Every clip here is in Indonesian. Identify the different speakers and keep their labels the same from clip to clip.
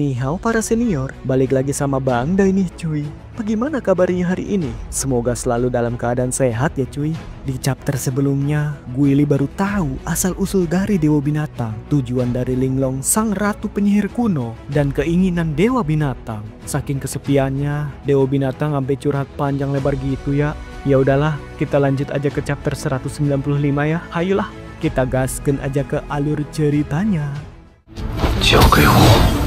Speaker 1: Nih hao para senior, balik lagi sama Bang Day nih cuy. Bagaimana kabarnya hari ini? Semoga selalu dalam keadaan sehat ya cuy. Di chapter sebelumnya, Guili baru tahu asal-usul dari Dewa Binatang, tujuan dari Linglong sang ratu penyihir kuno, dan keinginan Dewa Binatang. Saking kesepiannya, Dewa Binatang sampai curhat panjang lebar gitu ya. Ya udahlah, kita lanjut aja ke chapter 195 ya. Ayolah, kita gaskan aja ke alur ceritanya.
Speaker 2: 交给我。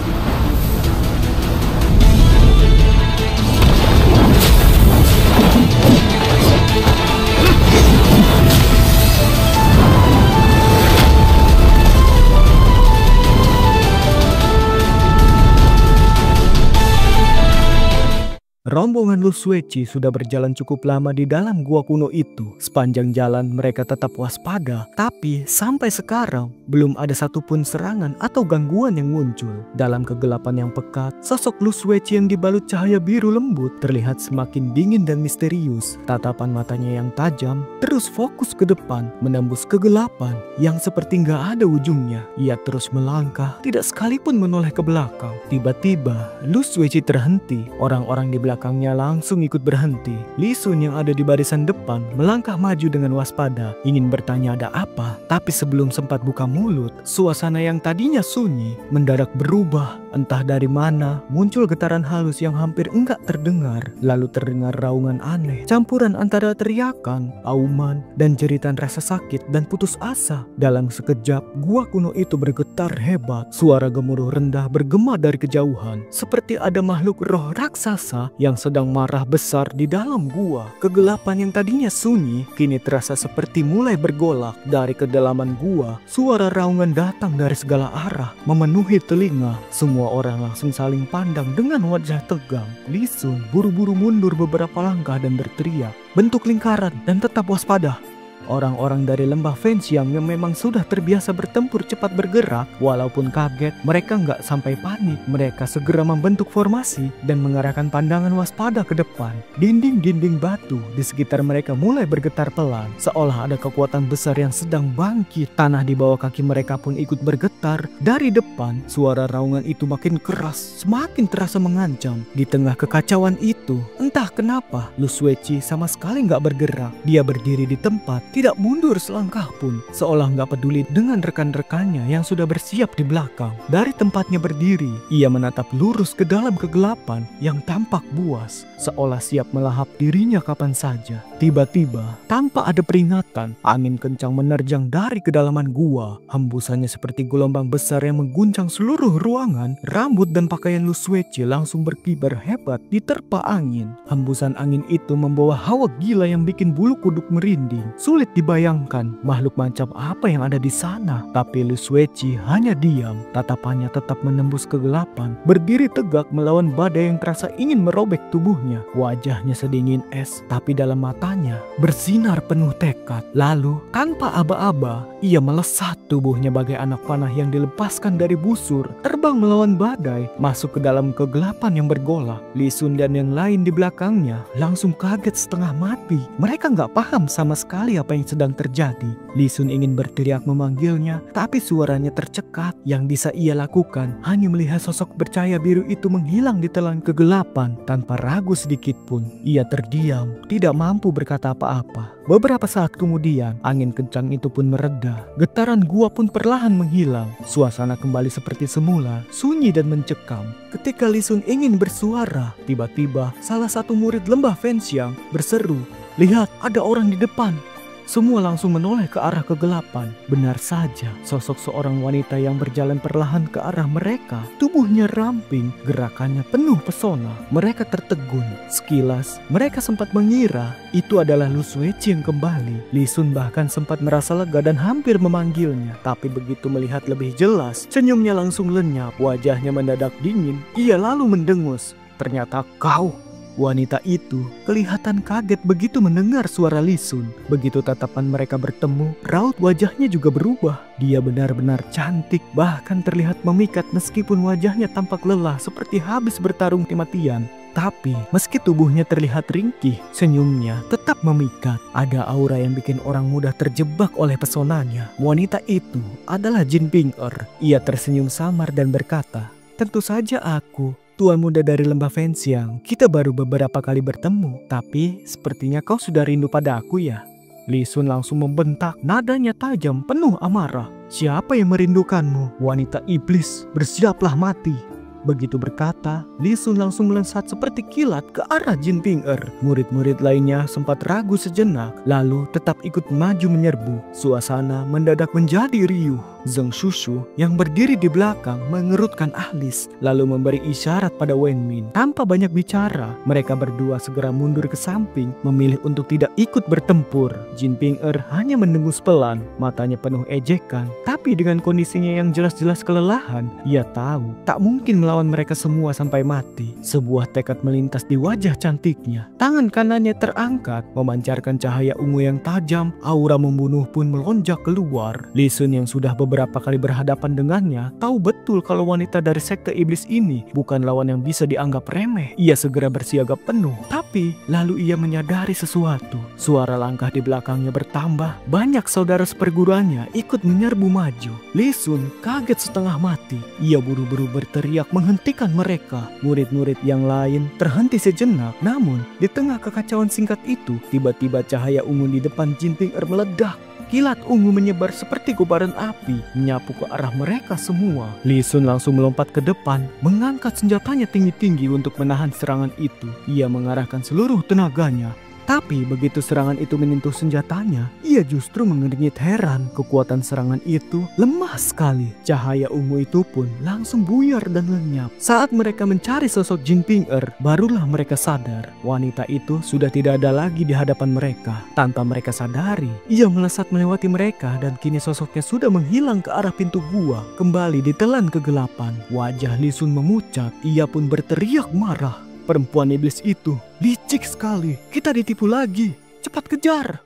Speaker 1: Rombongan Lu Sueci sudah berjalan cukup lama di dalam gua kuno itu. Sepanjang jalan mereka tetap waspada, tapi sampai sekarang belum ada satupun serangan atau gangguan yang muncul. Dalam kegelapan yang pekat, sosok Lu Sueci yang dibalut cahaya biru lembut terlihat semakin dingin dan misterius. Tatapan matanya yang tajam terus fokus ke depan, menembus kegelapan yang seperti nggak ada ujungnya. Ia terus melangkah, tidak sekalipun menoleh ke belakang. Tiba-tiba Lu Sueci terhenti. Orang-orang di belakangnya langsung ikut berhenti. Li Sun yang ada di barisan depan melangkah maju dengan waspada, ingin bertanya ada apa. Tapi sebelum sempat buka mulut, suasana yang tadinya sunyi mendadak berubah. Entah dari mana muncul getaran halus yang hampir enggak terdengar. Lalu terdengar raungan aneh, campuran antara teriakan, auman, dan jeritan rasa sakit dan putus asa. Dalam sekejap, gua kuno itu bergetar hebat. Suara gemuruh rendah bergema dari kejauhan, seperti ada makhluk roh raksasa yang sedang marah besar di dalam gua. Kegelapan yang tadinya sunyi kini terasa seperti mulai bergolak. Dari kedalaman gua, suara raungan datang dari segala arah, memenuhi telinga. Semua orang langsung saling pandang dengan wajah tegang. Li Sun buru-buru mundur beberapa langkah dan berteriak, "Bentuk lingkaran dan tetap waspada." Orang-orang dari lembah Fenxiang yang memang sudah terbiasa bertempur cepat bergerak, walaupun kaget, mereka nggak sampai panik. Mereka segera membentuk formasi dan mengarahkan pandangan waspada ke depan. Dinding-dinding batu di sekitar mereka mulai bergetar pelan, seolah ada kekuatan besar yang sedang bangkit. Tanah di bawah kaki mereka pun ikut bergetar. Dari depan, suara raungan itu makin keras, semakin terasa mengancam. Di tengah kekacauan itu, entah kenapa, Lu Sueci sama sekali nggak bergerak. Dia berdiri di tempat, tidak mundur selangkah pun, seolah nggak peduli dengan rekan-rekannya yang sudah bersiap di belakang. Dari tempatnya berdiri, ia menatap lurus ke dalam kegelapan yang tampak buas, seolah siap melahap dirinya kapan saja. Tiba-tiba, tanpa ada peringatan, angin kencang menerjang dari kedalaman gua. Hembusannya seperti gelombang besar yang mengguncang seluruh ruangan. Rambut dan pakaian Lu Sueci langsung berkibar hebat diterpa angin. Hembusan angin itu membawa hawa gila yang bikin bulu kuduk merinding. Sulit dibayangkan makhluk macam apa yang ada di sana. Tapi Lu Sueci hanya diam. Tatapannya tetap menembus kegelapan, berdiri tegak melawan badai yang terasa ingin merobek tubuhnya. Wajahnya sedingin es, tapi dalam matanya bersinar penuh tekad. Lalu tanpa aba-aba, ia melesat. Tubuhnya bagai anak panah yang dilepaskan dari busur, terbang melawan badai, masuk ke dalam kegelapan yang bergolak. Li Sun dan yang lain di belakangnya langsung kaget setengah mati. Mereka nggak paham sama sekali apa yang sedang terjadi. Li Sun ingin berteriak memanggilnya, tapi suaranya tercekat. Yang bisa ia lakukan hanya melihat sosok bercahaya biru itu menghilang di telan kegelapan. Tanpa ragu sedikit pun, ia terdiam, tidak mampu berkata apa-apa. Beberapa saat kemudian, angin kencang itu pun mereda. Getaran gua pun perlahan menghilang. Suasana kembali seperti semula, sunyi dan mencekam. Ketika Li Sun ingin bersuara, tiba-tiba salah satu murid lembah Fenxiang berseru, "Lihat, ada orang di depan." Semua langsung menoleh ke arah kegelapan. Benar saja, sosok seorang wanita yang berjalan perlahan ke arah mereka. Tubuhnya ramping, gerakannya penuh pesona. Mereka tertegun. Sekilas, mereka sempat mengira itu adalah Lu Sueci yang kembali. Li Sun bahkan sempat merasa lega dan hampir memanggilnya. Tapi begitu melihat lebih jelas, senyumnya langsung lenyap. Wajahnya mendadak dingin. Ia lalu mendengus. "Ternyata kau." Wanita itu kelihatan kaget begitu mendengar suara Li Sun. Begitu tatapan mereka bertemu, raut wajahnya juga berubah. Dia benar-benar cantik, bahkan terlihat memikat meskipun wajahnya tampak lelah seperti habis bertarung mati-matian. Tapi meski tubuhnya terlihat ringkih, senyumnya tetap memikat. Ada aura yang bikin orang mudah terjebak oleh pesonanya. Wanita itu adalah Jin Ping Er. Ia tersenyum samar dan berkata, Tentu saja aku, tuan muda dari lembah Fenxiang. Kita baru beberapa kali bertemu, tapi sepertinya kau sudah rindu pada aku ya. Li Sun langsung membentak, nadanya tajam penuh amarah. Siapa yang merindukanmu, wanita iblis? Bersiaplah mati. Begitu berkata, Li Sun langsung melesat seperti kilat ke arah Jin Ping-er. Murid-murid lainnya sempat ragu sejenak, lalu tetap ikut maju menyerbu. Suasana mendadak menjadi riuh. Zheng Shushu yang berdiri di belakang mengerutkan alis, lalu memberi isyarat pada Wen Min. Tanpa banyak bicara, mereka berdua segera mundur ke samping, memilih untuk tidak ikut bertempur. Jin Ping-er hanya mendengus pelan, matanya penuh ejekan. Tapi dengan kondisinya yang jelas-jelas kelelahan, ia tahu tak mungkin melawan mereka semua sampai mati. Sebuah tekad melintas di wajah cantiknya. Tangan kanannya terangkat, memancarkan cahaya ungu yang tajam. Aura membunuh pun melonjak keluar. Li Sun yang sudah beberapa kali berhadapan dengannya tahu betul kalau wanita dari sekte iblis ini bukan lawan yang bisa dianggap remeh. Ia segera bersiaga penuh. Tapi lalu ia menyadari sesuatu. Suara langkah di belakangnya bertambah. Banyak saudara seperguruannya ikut menyerbu maju. Li Sun kaget setengah mati. Ia buru-buru berteriak menghentikan mereka. Murid-murid yang lain terhenti sejenak. Namun di tengah kekacauan singkat itu, tiba-tiba cahaya ungu di depan Jin Ping-er meledak. Kilat ungu menyebar seperti kobaran api, menyapu ke arah mereka semua. Li Sun langsung melompat ke depan, mengangkat senjatanya tinggi-tinggi untuk menahan serangan itu. Ia mengarahkan seluruh tenaganya. Tapi begitu serangan itu menyentuh senjatanya, ia justru mengernyit heran. Kekuatan serangan itu lemah sekali. Cahaya ungu itu pun langsung buyar dan lenyap. Saat mereka mencari sosok Jin Ping-er, barulah mereka sadar wanita itu sudah tidak ada lagi di hadapan mereka. Tanpa mereka sadari, ia melesat melewati mereka dan kini sosoknya sudah menghilang ke arah pintu gua, kembali ditelan kegelapan. Wajah Li Sun memucat, ia pun berteriak marah. Perempuan iblis itu licik sekali. Kita ditipu lagi. Cepat kejar.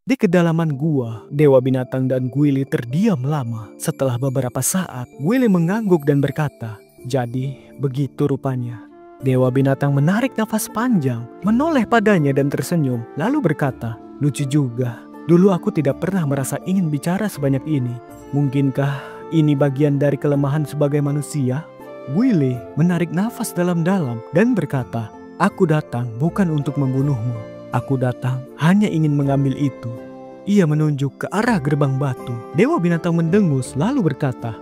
Speaker 1: Di kedalaman gua, Dewa Binatang dan Guili terdiam lama. Setelah beberapa saat, Guili mengangguk dan berkata, "Jadi begitu rupanya." Dewa Binatang menarik nafas panjang, menoleh padanya dan tersenyum, lalu berkata, "Lucu juga. Dulu aku tidak pernah merasa ingin bicara sebanyak ini. Mungkinkah ini bagian dari kelemahan sebagai manusia?" Guili menarik nafas dalam-dalam dan berkata, "Aku datang bukan untuk membunuhmu. Aku datang hanya ingin mengambil itu." Ia menunjuk ke arah gerbang batu. Dewa Binatang mendengus lalu berkata,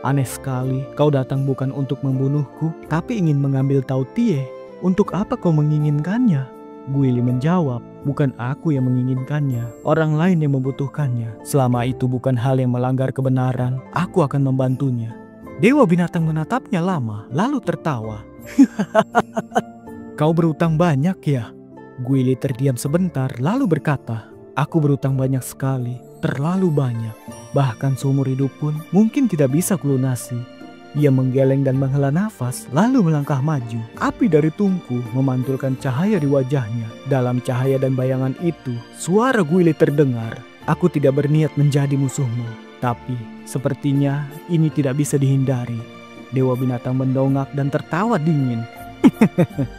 Speaker 1: "Aneh sekali, kau datang bukan untuk membunuhku, tapi ingin mengambil Tao Tie. Untuk apa kau menginginkannya?" Guili menjawab, "Bukan aku yang menginginkannya, orang lain yang membutuhkannya. Selama itu bukan hal yang melanggar kebenaran, aku akan membantunya." Dewa Binatang menatapnya lama, lalu tertawa. "Kau berutang banyak ya?" Guili terdiam sebentar, lalu berkata, "Aku berutang banyak sekali, terlalu banyak. Bahkan seumur hidup pun mungkin tidak bisa kulunasi." Ia menggeleng dan menghela nafas, lalu melangkah maju. Api dari tungku memantulkan cahaya di wajahnya. Dalam cahaya dan bayangan itu, suara Guili terdengar. "Aku tidak berniat menjadi musuhmu, tapi sepertinya ini tidak bisa dihindari." Dewa Binatang mendongak dan tertawa dingin.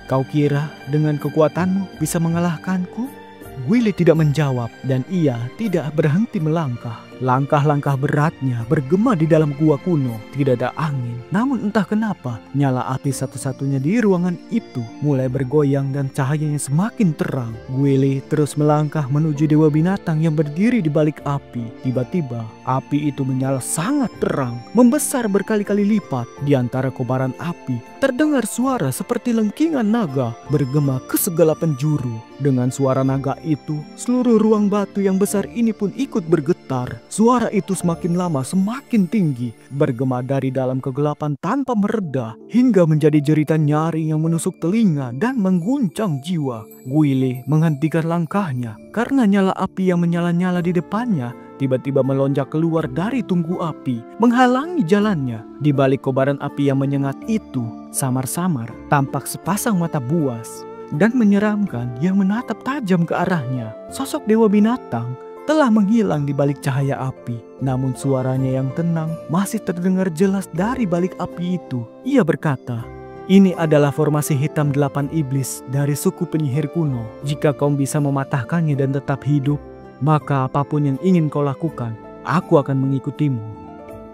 Speaker 1: "Kau kira dengan kekuatanmu bisa mengalahkanku?" Guili tidak menjawab dan ia tidak berhenti melangkah. Langkah-langkah beratnya bergema di dalam gua kuno. Tidak ada angin. Namun entah kenapa, nyala api satu-satunya di ruangan itu mulai bergoyang dan cahayanya semakin terang. Guili terus melangkah menuju Dewa Binatang yang berdiri di balik api. Tiba-tiba, api itu menyala sangat terang, membesar berkali-kali lipat. Di antara kobaran api, terdengar suara seperti lengkingan naga bergema ke segala penjuru. Dengan suara naga itu, seluruh ruang batu yang besar ini pun ikut bergetar. Suara itu semakin lama semakin tinggi, bergema dari dalam kegelapan tanpa mereda, hingga menjadi jeritan nyaring yang menusuk telinga dan mengguncang jiwa. Guili menghentikan langkahnya karena nyala api yang menyala-nyala di depannya tiba-tiba melonjak keluar dari tungku api, menghalangi jalannya. Di balik kobaran api yang menyengat itu, samar-samar tampak sepasang mata buas dan menyeramkan yang menatap tajam ke arahnya. Sosok Dewa Binatang telah menghilang di balik cahaya api. Namun suaranya yang tenang masih terdengar jelas dari balik api itu. Ia berkata, Ini adalah formasi hitam 8 iblis dari suku penyihir kuno. Jika kau bisa mematahkannya dan tetap hidup, maka apapun yang ingin kau lakukan, aku akan mengikutimu.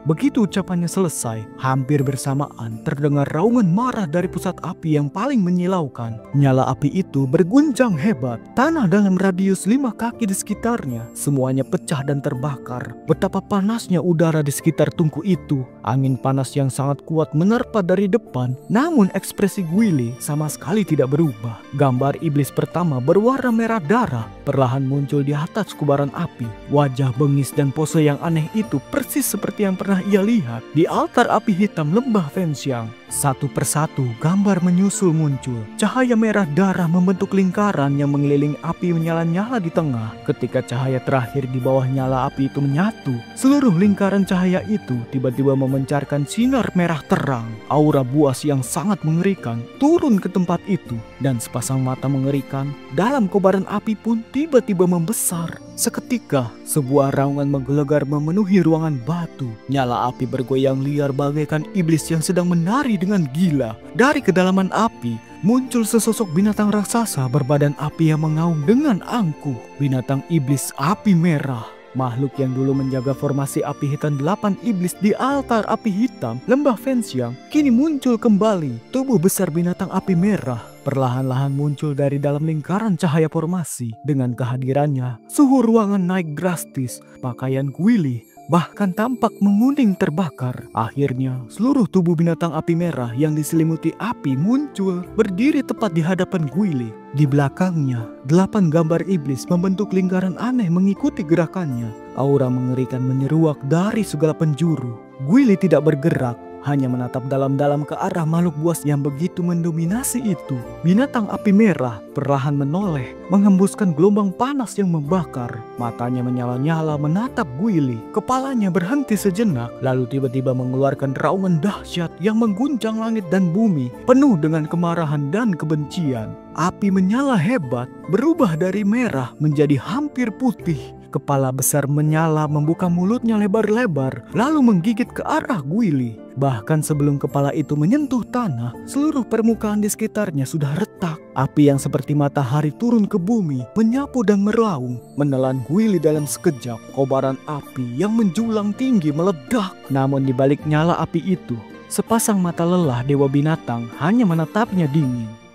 Speaker 1: Begitu ucapannya selesai, hampir bersamaan terdengar raungan marah dari pusat api yang paling menyilaukan. Nyala api itu berguncang hebat. Tanah dalam radius 5 kaki di sekitarnya semuanya pecah dan terbakar. Betapa panasnya udara di sekitar tungku itu. Angin panas yang sangat kuat menerpa dari depan, namun ekspresi Guile sama sekali tidak berubah. Gambar iblis pertama berwarna merah darah perlahan muncul di atas kubaran api. Wajah bengis dan pose yang aneh itu persis seperti yang pernah ia lihat di altar api hitam lembah Fenxiang. Satu persatu gambar menyusul muncul. Cahaya merah darah membentuk lingkaran yang mengelilingi api menyala-nyala di tengah. Ketika cahaya terakhir di bawah nyala api itu menyatu, seluruh lingkaran cahaya itu tiba-tiba memancarkan sinar merah terang. Aura buas yang sangat mengerikan turun ke tempat itu, dan sepasang mata mengerikan dalam kobaran api pun tiba-tiba membesar. Seketika, sebuah raungan menggelegar memenuhi ruangan batu. Nyala api bergoyang liar bagaikan iblis yang sedang menari dengan gila. Dari kedalaman api, muncul sesosok binatang raksasa berbadan api yang mengaum dengan angkuh. Binatang iblis api merah. Makhluk yang dulu menjaga formasi api hitam 8 iblis di altar api hitam lembah Fenxiang kini muncul kembali. Tubuh besar binatang api merah perlahan-lahan muncul dari dalam lingkaran cahaya formasi. Dengan kehadirannya, suhu ruangan naik drastis. Pakaian Guile bahkan tampak menguning terbakar. Akhirnya, seluruh tubuh binatang api merah yang diselimuti api muncul berdiri tepat di hadapan Guile. Di belakangnya, 8 gambar iblis membentuk lingkaran aneh mengikuti gerakannya. Aura mengerikan menyeruak dari segala penjuru. Guile tidak bergerak, hanya menatap dalam-dalam ke arah makhluk buas yang begitu mendominasi itu. Binatang api merah perlahan menoleh, menghembuskan gelombang panas yang membakar. Matanya menyala-nyala menatap Guile. Kepalanya berhenti sejenak, lalu tiba-tiba mengeluarkan raungan dahsyat yang mengguncang langit dan bumi, penuh dengan kemarahan dan kebencian. Api menyala hebat, berubah dari merah menjadi hampir putih. Kepala besar menyala membuka mulutnya lebar-lebar, lalu menggigit ke arah Guile. Bahkan sebelum kepala itu menyentuh tanah, seluruh permukaan di sekitarnya sudah retak. Api yang seperti matahari turun ke bumi, menyapu dan meraung, menelan Guile dalam sekejap. Kobaran api yang menjulang tinggi meledak. Namun di balik nyala api itu, sepasang mata lelah dewa binatang hanya menatapnya dingin.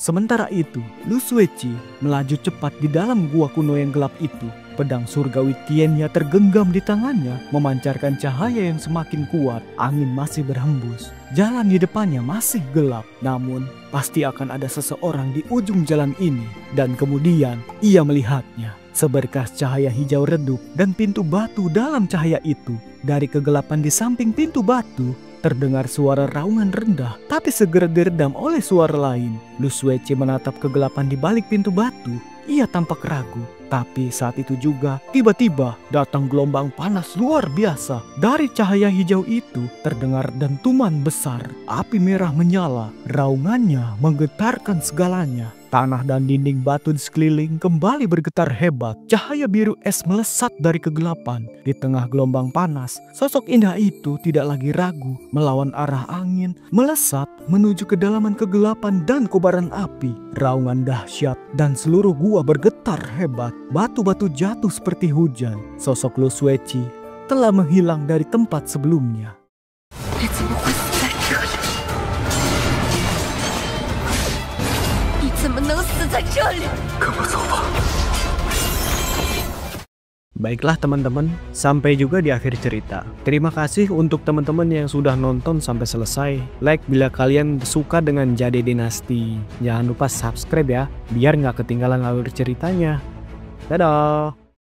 Speaker 1: Sementara itu, Lu Sueci melaju cepat di dalam gua kuno yang gelap itu. Pedang surgawi Tiannya tergenggam di tangannya, memancarkan cahaya yang semakin kuat. Angin masih berhembus. Jalan di depannya masih gelap, namun pasti akan ada seseorang di ujung jalan ini. Dan kemudian ia melihatnya. Seberkas cahaya hijau redup dan pintu batu dalam cahaya itu. Dari kegelapan di samping pintu batu, terdengar suara raungan rendah, tapi segera diredam oleh suara lain. Lu Sueci menatap kegelapan di balik pintu batu. Ia tampak ragu, tapi saat itu juga tiba-tiba datang gelombang panas luar biasa. Dari cahaya hijau itu terdengar dentuman besar. Api merah menyala, raungannya menggetarkan segalanya. Tanah dan dinding batu di sekeliling kembali bergetar hebat. Cahaya biru es melesat dari kegelapan. Di tengah gelombang panas, sosok indah itu tidak lagi ragu melawan arah angin, melesat menuju kedalaman kegelapan dan kobaran api. Raungan dahsyat dan seluruh gua bergetar hebat. Batu-batu jatuh seperti hujan. Sosok Lu Sueci telah menghilang dari tempat sebelumnya. Baiklah teman-teman, sampai juga di akhir cerita. Terima kasih untuk teman-teman yang sudah nonton sampai selesai. Like bila kalian suka dengan Jade Dynasty. Jangan lupa subscribe ya, biar nggak ketinggalan alur ceritanya. Dadah!